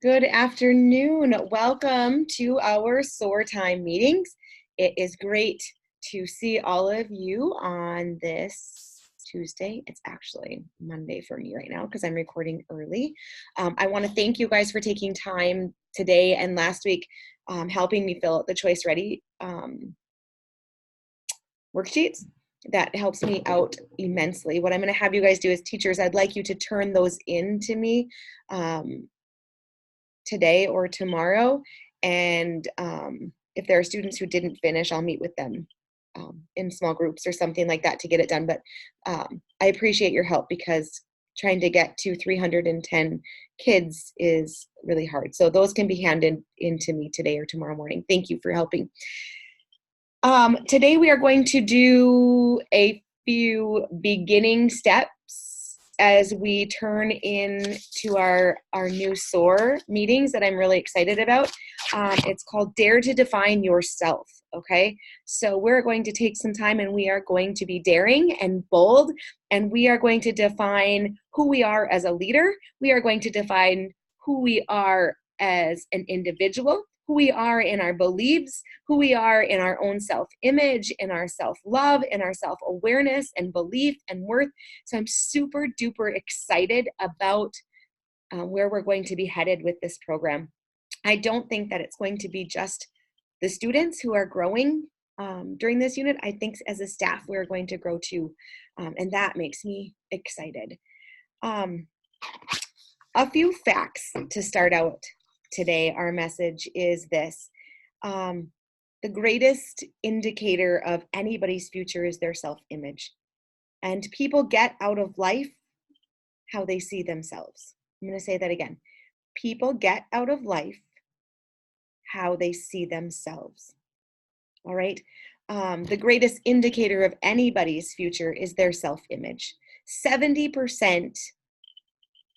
Good afternoon. Welcome to our SOAR Time meetings. It is great to see all of you on this Tuesday. It's actually Monday for me right now because I'm recording early. I want to thank you guys for taking time today and last week helping me fill out the Choice Ready worksheets. That helps me out immensely. What I'm going to have you guys do as teachers, I'd like you to turn those in to me today or tomorrow, and if there are students who didn't finish, I'll meet with them in small groups or something like that to get it done. But I appreciate your help because trying to get to 310 kids is really hard. So those can be handed into me today or tomorrow morning. Thank you for helping. Today we are going to do a few beginning steps as we turn into our new SOAR meetings that I'm really excited about. It's called Dare to Define Yourself, okay? So we're going to take some time and we are going to be daring and bold, and we are going to define who we are as a leader. We are going to define who we are as an individual, who we are in our beliefs, who we are in our own self-image, in our self-love, in our self-awareness and belief and worth. So I'm super duper excited about where we're going to be headed with this program. I don't think that it's going to be just the students who are growing during this unit. I think as a staff, we're going to grow too, and that makes me excited. A few facts to start out today. Our message is this. The greatest indicator of anybody's future is their self-image. And people get out of life how they see themselves. I'm going to say that again. People get out of life how they see themselves. All right? The greatest indicator of anybody's future is their self-image. 70%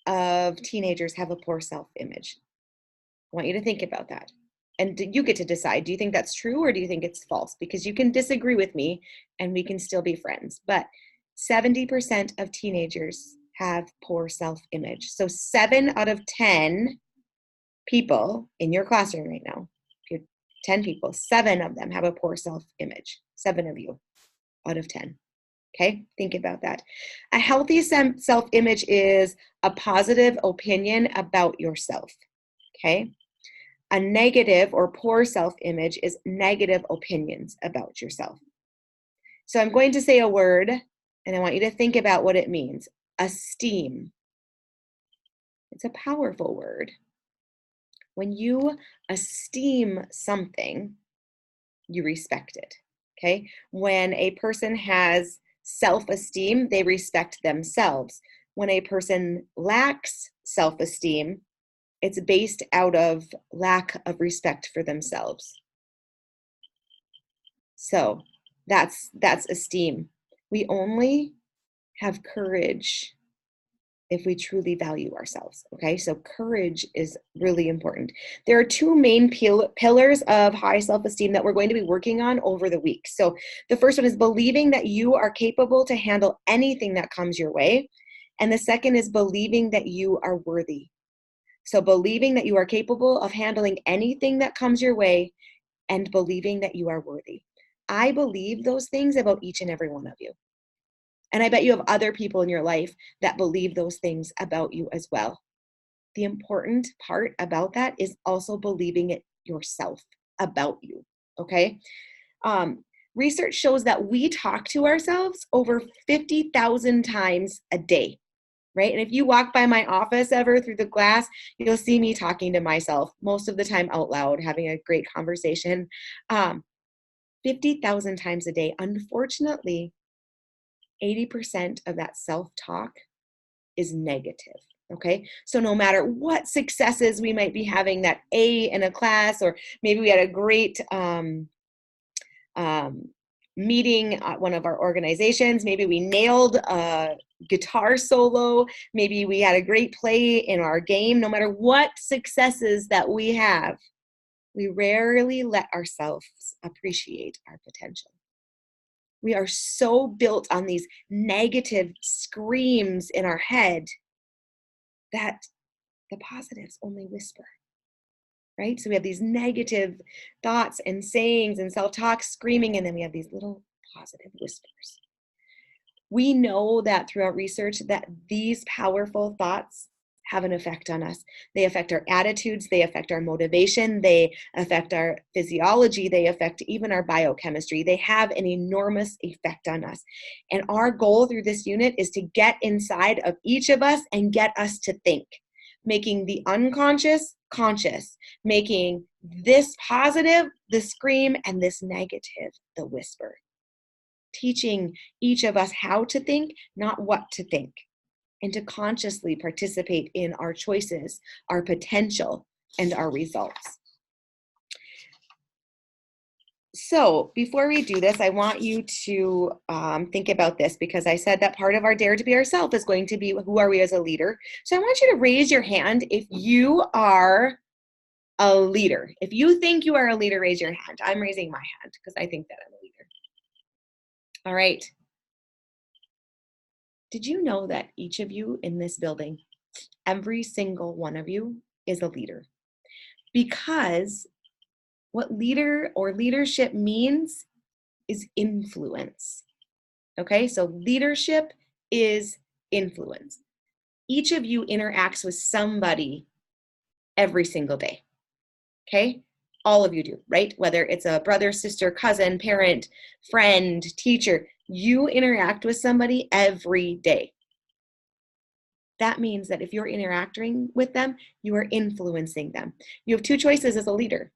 of teenagers have a poor self-image. I want you to think about that. And you get to decide, do you think that's true or do you think it's false? Because you can disagree with me and we can still be friends. But 70% of teenagers have poor self-image. So 7 out of 10 people in your classroom right now, if you have 10 people, 7 of them have a poor self-image. 7 of you out of 10. Okay, think about that. A healthy self-image is a positive opinion about yourself. Okay. A negative or poor self-image is negative opinions about yourself. So I'm going to say a word, and I want you to think about what it means. Esteem. It's a powerful word. When you esteem something, you respect it, okay? When a person has self-esteem, they respect themselves. When a person lacks self-esteem, it's based out of lack of respect for themselves. So that's esteem. We only have courage if we truly value ourselves, okay? So courage is really important. There are 2 main pillars of high self-esteem that we're going to be working on over the week. So the first one is believing that you are capable to handle anything that comes your way. And the second is believing that you are worthy. So believing that you are capable of handling anything that comes your way and believing that you are worthy. I believe those things about each and every one of you. And I bet you have other people in your life that believe those things about you as well. The important part about that is also believing it yourself about you, okay? Research shows that we talk to ourselves over 50,000 times a day. Right? And if you walk by my office ever through the glass, you'll see me talking to myself most of the time out loud, having a great conversation. 50,000 times a day. Unfortunately, 80% of that self-talk is negative. Okay. So no matter what successes we might be having, that A in a class, or maybe we had a great meeting at one of our organizations. Maybe we nailed a guitar solo. Maybe we had a great play in our game. No matter what successes that we have, we rarely let ourselves appreciate our potential. We are so built on these negative screams in our head that The positives only whisper, right? So we have these negative thoughts and sayings and self-talk screaming, and then we have these little positive whispers. We know that throughout research that these powerful thoughts have an effect on us. They affect our attitudes, they affect our motivation, they affect our physiology, they affect even our biochemistry. They have an enormous effect on us. And our goal through this unit is to get inside of each of us and get us to think, making the unconscious conscious, making this positive the scream and this negative the whisper. Teaching each of us how to think, not what to think, and to consciously participate in our choices, our potential, and our results. So before we do this, I want you to think about this, because I said that part of our Dare to Be Ourself is going to be who are we as a leader. So I want you to raise your hand if you are a leader. If you think you are a leader, raise your hand. I'm raising my hand because I think that I'm a leader. All right. Did you know that each of you in this building, every single one of you, is a leader? Because what leader or leadership means is influence. Okay, so leadership is influence. Each of you interacts with somebody every single day. Okay, all of you do, right? Whether it's a brother, sister, cousin, parent, friend, teacher, you interact with somebody every day. That means that if you're interacting with them, you are influencing them. You have two choices as a leader,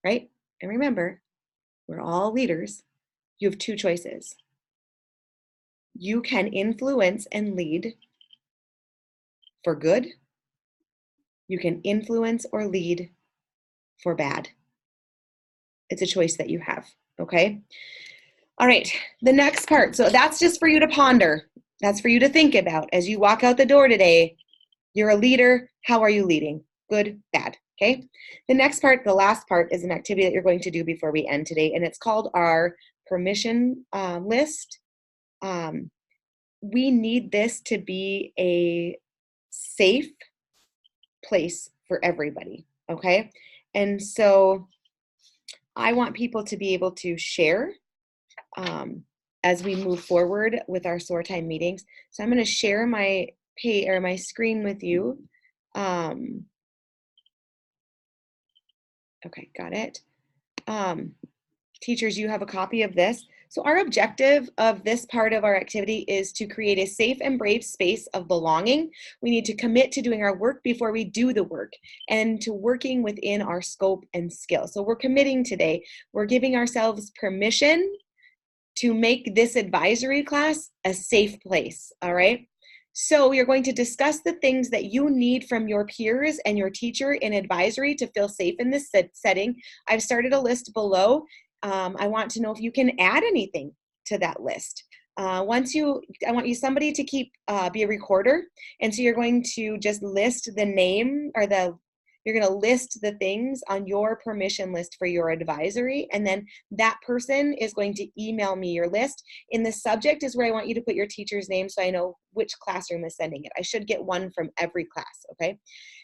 right? And remember, we're all leaders. You have two choices. You can influence and lead for good. You can influence or lead for bad. It's a choice that you have, okay? All right, the next part. So that's just for you to ponder. That's for you to think about as you walk out the door today. You're a leader. How are you leading? Good, bad, okay? The next part, the last part, is an activity that you're going to do before we end today, and it's called our permission list. We need this to be a safe place for everybody, okay? And so I want people to be able to share as we move forward with our SOAR time meetings. So I'm going to share my my screen with you. Okay, got it. Teachers, you have a copy of this. So our objective of this part of our activity is to create a safe and brave space of belonging. We need to commit to doing our work before we do the work, and to working within our scope and skill. So we're committing today. We're giving ourselves permission to make this advisory class a safe place, all right? So you're going to discuss the things that you need from your peers and your teacher in advisory to feel safe in this setting. I've started a list below. I want to know if you can add anything to that list. I want somebody to be a recorder, and so you're going to just list the name or you're going to list the things on your permission list for your advisory, and then that person is going to email me your list. In the subject is where I want you to put your teacher's name so I know which classroom is sending it. I should get one from every class, okay?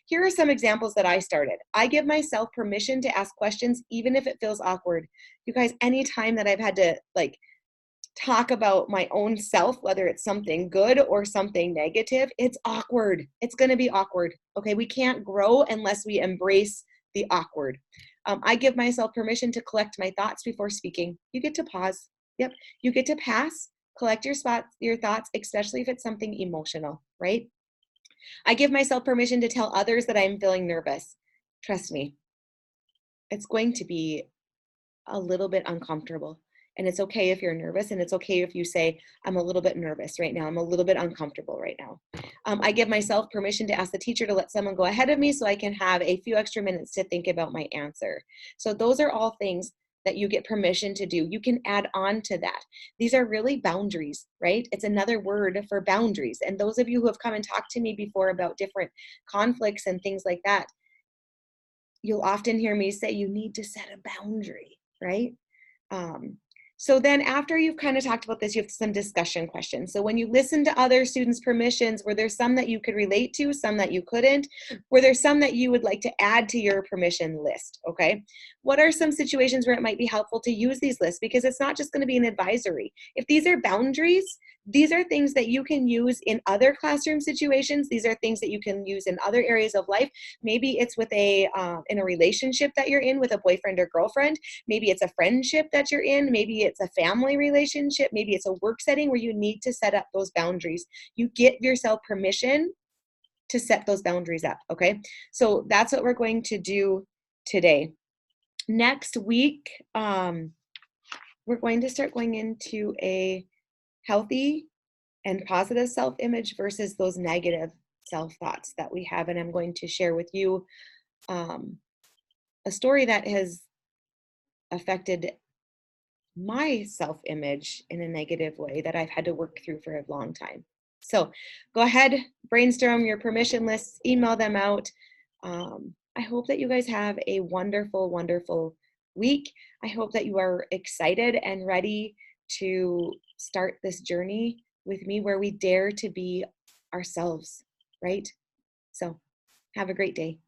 Here are some examples that I started. I give myself permission to ask questions even if it feels awkward. You guys, anytime that I've had to talk about my own self, whether it's something good or something negative, it's awkward. It's going to be awkward. Okay, we can't grow unless we embrace the awkward. I give myself permission to collect my thoughts before speaking. You get to pause. Yep, you get to pass, collect your thoughts, especially if it's something emotional, right? I give myself permission to tell others that I'm feeling nervous. Trust me, it's going to be a little bit uncomfortable. And it's okay if you're nervous, and it's okay if you say, I'm a little bit nervous right now. I'm a little bit uncomfortable right now. I give myself permission to ask the teacher to let someone go ahead of me so I can have a few extra minutes to think about my answer. So those are all things that you get permission to do. You can add on to that. These are really boundaries, right? It's another word for boundaries. And those of you who have come and talked to me before about different conflicts and things like that, you'll often hear me say you need to set a boundary, right? So then after you've kind of talked about this, you have some discussion questions. So when you listen to other students' permissions, were there some that you could relate to, some that you couldn't? Were there some that you would like to add to your permission list? Okay. What are some situations where it might be helpful to use these lists? Because it's not just going to be an advisory. If these are boundaries, these are things that you can use in other classroom situations. These are things that you can use in other areas of life. Maybe it's with in a relationship that you're in with a boyfriend or girlfriend. Maybe it's a friendship that you're in. Maybe it's a family relationship. Maybe it's a work setting where you need to set up those boundaries. You get yourself permission to set those boundaries up, okay? So that's what we're going to do today. Next week, we're going to start going into a healthy and positive self-image versus those negative self-thoughts that we have. And I'm going to share with you a story that has affected my self-image in a negative way that I've had to work through for a long time. So go ahead, brainstorm your permission lists, email them out. I hope that you guys have a wonderful, wonderful week. I hope that you are excited and ready to start this journey with me where we dare to be ourselves, right? So have a great day.